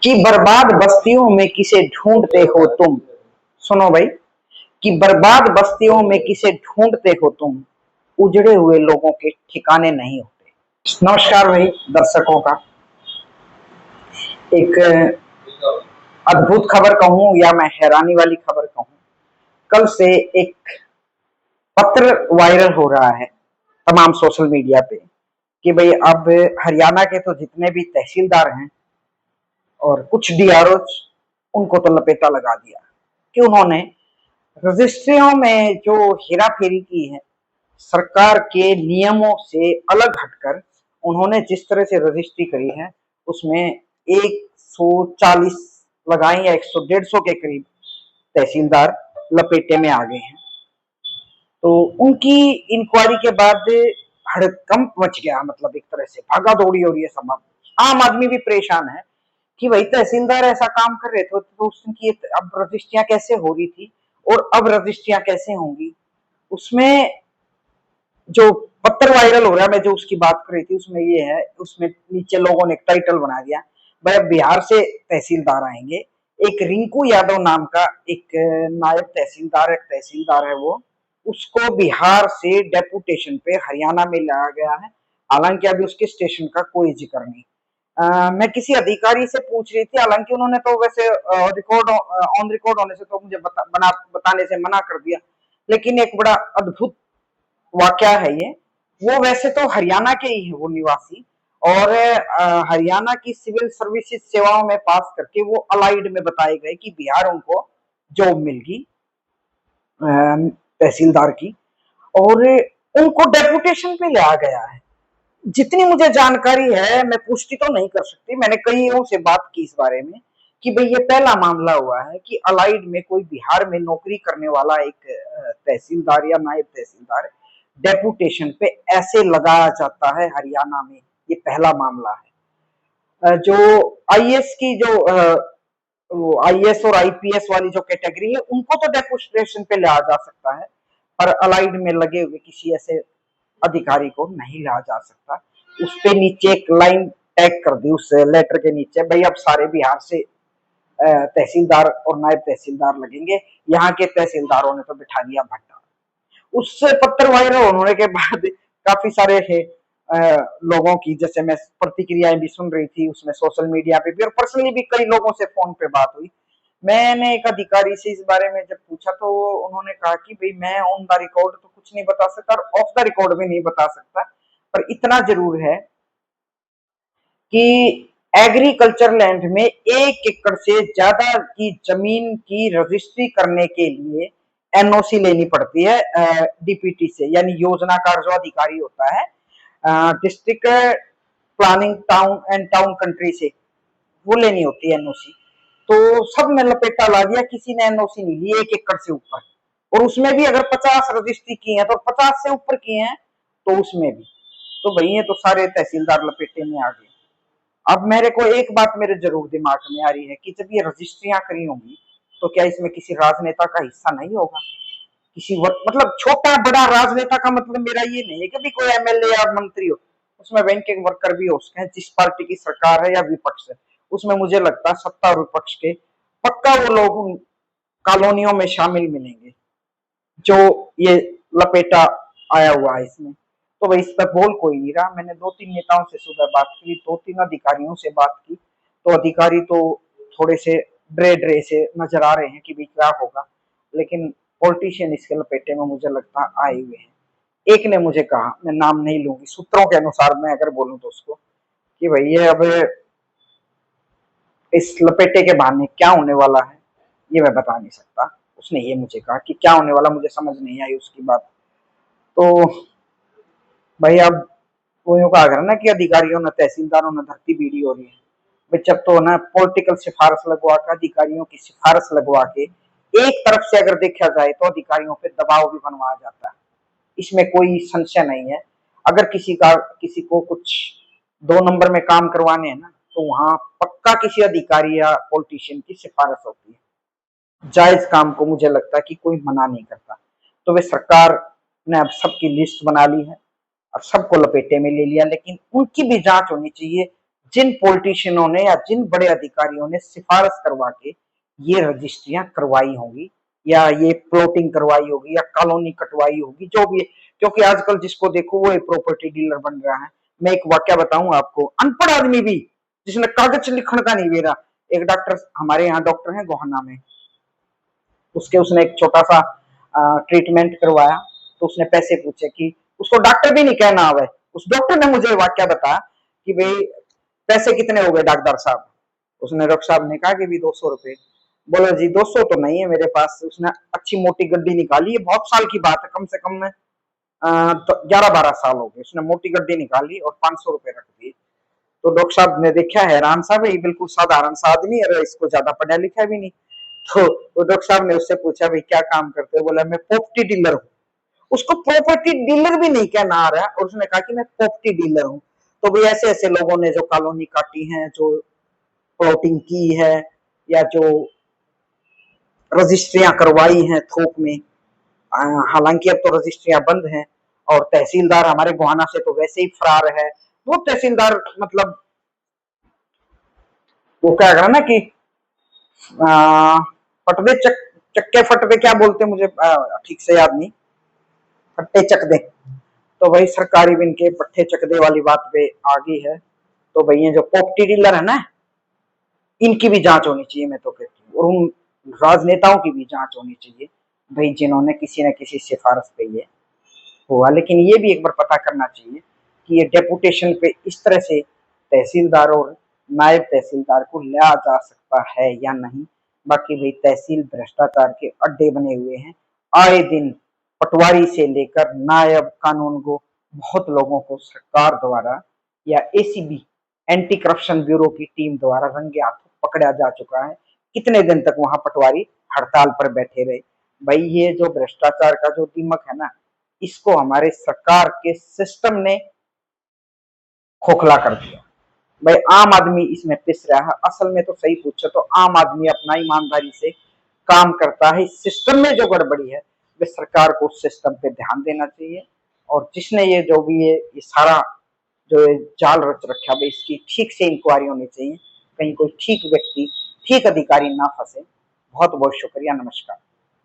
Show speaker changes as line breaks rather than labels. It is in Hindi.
कि बर्बाद बस्तियों में किसे ढूंढते हो तुम। सुनो भाई, कि बर्बाद बस्तियों में किसे ढूंढते हो तुम, उजड़े हुए लोगों के ठिकाने नहीं होते। नमस्कार भाई दर्शकों का, एक अद्भुत खबर कहूं या मैं हैरानी वाली खबर कहूं। कल से एक पत्र वायरल हो रहा है तमाम सोशल मीडिया पे कि भाई अब हरियाणा के तो जितने भी तहसीलदार हैं और कुछ डीआरओ, उनको तो लपेटा लगा दिया कि उन्होंने रजिस्ट्रियों में जो हेरा फेरी की है, सरकार के नियमों से अलग हटकर उन्होंने जिस तरह से रजिस्ट्री करी है, उसमें 140 लगाए या 100-150 के करीब तहसीलदार लपेटे में आ गए हैं। तो उनकी इंक्वायरी के बाद हड़कंप मच गया, मतलब एक तरह से भागा दौड़ी हो रही है समाज। आम आदमी भी परेशान है कि भाई तहसीलदार ऐसा काम कर रहे थे तो उसकी अब रजिस्ट्रियां कैसे हो रही थी और अब रजिस्ट्रियां कैसे होंगी। उसमें जो पत्र वायरल हो रहा है, मैं जो उसकी बात कर रही थी उसमें ये है, उसमें नीचे लोगों ने एक टाइटल बना दिया, भाई बिहार से तहसीलदार आएंगे। एक रिंकू यादव नाम का एक नायब तहसीलदार, एक तहसीलदार है वो, उसको बिहार से डेपुटेशन पे हरियाणा में लाया गया है। हालांकि अभी उसके स्टेशन का कोई जिक्र नहीं। मैं किसी अधिकारी से पूछ रही थी, हालांकि उन्होंने तो वैसे रिकॉर्ड ऑन रिकॉर्ड होने से तो मुझे बताने से मना कर दिया, लेकिन एक बड़ा अद्भुत वाकया है ये। वो वैसे तो हरियाणा के ही है वो निवासी, और हरियाणा की सिविल सर्विसेज सेवाओं में पास करके वो अलाइड में बताए गए कि बिहार उनको जॉब मिल गई तहसीलदार की, और उनको डेपुटेशन पे लिया गया है। जितनी मुझे जानकारी है, मैं पुष्टि तो नहीं कर सकती, मैंने कईयों से बात की इस बारे में कि भाई ये पहला मामला हुआ है कि अलाइड में कोई बिहार में नौकरी करने वाला एक तहसीलदार या नायब तहसीलदार डेपुटेशन पे ऐसे लगाया जाता है हरियाणा में। ये पहला मामला है। जो आईएएस की जो आईएएस और आईपीएस वाली जो कैटेगरी है, उनको तो डेपुटेशन पे लाया जा सकता है, पर अलाइड में लगे हुए किसी ऐसे अधिकारी को नहीं लाया जा सकता। उस पे नीचे एक लाइन टैग कर दी उस लेटर के नीचे, भाई अब सारे बिहार से तहसीलदार और नायब तहसीलदार लगेंगे, यहाँ के तहसीलदारों ने तो बिठा दिया भट्टा। उस पत्र वायरल होने के बाद काफी सारे लोगों की, जैसे मैं प्रतिक्रियाएं भी सुन रही थी उसमें सोशल मीडिया पे भी, और पर्सनली भी कई लोगों से फोन पे बात हुई। मैंने एक अधिकारी से इस बारे में जब पूछा तो उन्होंने कहा कि भाई मैं ऑन द रिकॉर्ड तो कुछ नहीं बता सकता और ऑफ द रिकॉर्ड भी नहीं बता सकता, पर इतना जरूर है कि एग्रीकल्चर लैंड में 1 एकड़ से ज्यादा की जमीन की रजिस्ट्री करने के लिए एनओसी लेनी पड़ती है डीपीटी से, यानी योजनाकार जो अधिकारी होता है district planning town and town country से, वो लेनी होती है एनओसी। तो सब में लपेटा ला दिया, किसी ने एनओसी नहीं ली 1 एकड़ से ऊपर, और उसमें भी अगर 50 रजिस्ट्री की है तो 50 से ऊपर की है तो उसमें भी। तो भाई ये तो सारे तहसीलदार लपेटे में आ गए। अब मेरे को एक बात मेरे जरूर दिमाग में आ रही है कि जब ये रजिस्ट्रियां करी होंगी तो क्या इसमें किसी राजनेता का हिस्सा नहीं होगा, किसी मतलब छोटा बड़ा राजनेता का मतलब मेरा ये नहीं है कि भी कोई एमएलए या मंत्री हो, उसमें बैंक के वर्कर भी हो सकते हैं, जिस पार्टी की सरकार है या विपक्ष है, उसमें मुझे लगता है सत्ता और विपक्ष के पक्का वो लोग उन कॉलोनियों में शामिल मिलेंगे जो ये लपेटा आया हुआ है इसमें। तो भाई इस पर बोल कोई नहीं रहा। मैंने 2-3 नेताओं से सुबह बात की, 2-3 अधिकारियों से बात की, तो अधिकारी तो थोड़े से डरे डरे से नजर आ रहे हैं कि भाई क्या होगा, लेकिन पॉलिटिशियन इसके लपेटे में मुझे लगता आए हुए हैं। एक ने मुझे कहा, मैं नाम नहीं लूंगी, सूत्रों के अनुसार मैं अगर बोलूं तो उसको, कि भाई ये अब इस लपेटे के बहाने क्या होने वाला है ये मैं बता नहीं सकता। उसने ये मुझे कहा कि क्या होने वाला, मुझे समझ नहीं आई उसकी बात। तो भाई अब वो यूं कहा ना कि अधिकारियों ने तहसीलदारों ने धरती बीड़ी हो रही है, भाई जब तो ना पॉलिटिकल सिफारिश लगवा के, अधिकारियों की सिफारिश लगवा के एक तरफ से अगर देखा जाए तो अधिकारियों पे दबाव भी बनवाया जाता है, इसमें कोई संशय नहीं है। अगर किसी को कुछ 2 नंबर में काम करवाने हैं ना, तो वहां पक्का किसी अधिकारी या पॉलिटिशियन की सिफारिश होती है। जायज काम को मुझे लगता है कि कोई मना नहीं करता। तो वे सरकार ने अब सबकी लिस्ट बना ली है और सबको लपेटे में ले लिया, लेकिन उनकी भी जांच होनी चाहिए जिन पॉलिटिशियनों ने या जिन बड़े अधिकारियों ने सिफारिश करवा के ये रजिस्ट्रियां करवाई होंगी या ये प्लॉटिंग करवाई होगी या कॉलोनी कटवाई होगी, जो भी है। क्योंकि आजकल जिसको देखो वो एक प्रॉपर्टी डीलर बन रहा है। मैं एक वाक्य बताऊं आपको, अनपढ़ आदमी भी जिसने कागज लिखण का नहीं बेरा, एक डॉक्टर हमारे यहाँ डॉक्टर है गोहाना में, उसके उसने एक छोटा सा ट्रीटमेंट करवाया, तो उसने पैसे पूछे कि उसको डॉक्टर भी नहीं कहना आवे, उस डॉक्टर ने मुझे वाक्य बताया कि भाई पैसे कितने हो गए डॉक्टर साहब। उसने डॉक्टर साहब ने कहा कि भी 200 रुपए। बोलो जी 200 तो नहीं है मेरे पास। उसने अच्छी मोटी गड्डी निकाली, ये बहुत साल की बात है, कम से कम में तो 11-12 साल हो गए। उसने मोटी गड्डी निकाली और 500 रुपए रख दिए। तो डॉक्टर साहब ने देखा, हैरान साहब ये बिल्कुल साधारण सा आदमी है, इसको ज्यादा पढ़ा लिखा भी नहीं। तो वो डॉक्टर साहब ने उससे पूछा भाई क्या काम करते हो? बोला मैं प्रॉपर्टी डीलर हूँ। उसको प्रॉपर्टी डीलर भी नहीं कहना आ रहा है और उसने कहा कि मैं प्रॉपर्टी डीलर हूँ। तो भाई ऐसे ऐसे लोगों ने जो कॉलोनी काटी है, जो प्लॉटिंग की है, या जो रजिस्ट्रियां करवाई हैं थोक में, हालांकि अब तो रजिस्ट्रियां बंद हैं, और तहसीलदार हमारे गोहाना से तो वैसे ही फरार है। वो तहसीलदार मतलब वो क्या करा ना कि फटदे चक्के फटदे क्या बोलते, मुझे ठीक से याद नहीं, फट्टे चक दे। तो भाई सरकारी बिन के पट्टे चक दे वाली बात पे आ गई है। तो भाई ये जो प्रॉपर्टी डीलर है ना, इनकी भी जांच होनी चाहिए मैं तो कहती हूँ, और उन राजनेताओं की भी जांच होनी चाहिए भाई, जिन्होंने किसी न किसी सिफारिश पे ये हुआ। लेकिन ये भी एक बार पता करना चाहिए कि ये डेपुटेशन पे इस तरह से तहसीलदार और नायब तहसीलदार को लिया जा सकता है या नहीं। बाकी भाई तहसील भ्रष्टाचार के अड्डे बने हुए हैं। आए दिन पटवारी से लेकर नायब कानून को बहुत लोगों को सरकार द्वारा या एसीबी एंटी करप्शन ब्यूरो की टीम द्वारा रंगे हाथों पकड़ा जा चुका है। कितने दिन तक वहां पटवारी हड़ताल पर बैठे रहे। भाई ये जो भ्रष्टाचार का जो दिमक है ना, इसको हमारे सरकार के सिस्टम ने खोखला कर दिया। भाई आम आदमी इसमें पिस रहा है। असल में तो सही पूछो तो आम आदमी अपना ईमानदारी से काम करता है। इस सिस्टम में जो गड़बड़ी है वे सरकार को उस सिस्टम पे ध्यान देना चाहिए, और जिसने ये जो भी ये सारा जो जाल रच रखा है इसकी ठीक से इंक्वायरी होनी चाहिए, कहीं कोई ठीक व्यक्ति ठीक अधिकारी ना फंसे। बहुत बहुत शुक्रिया, नमस्कार।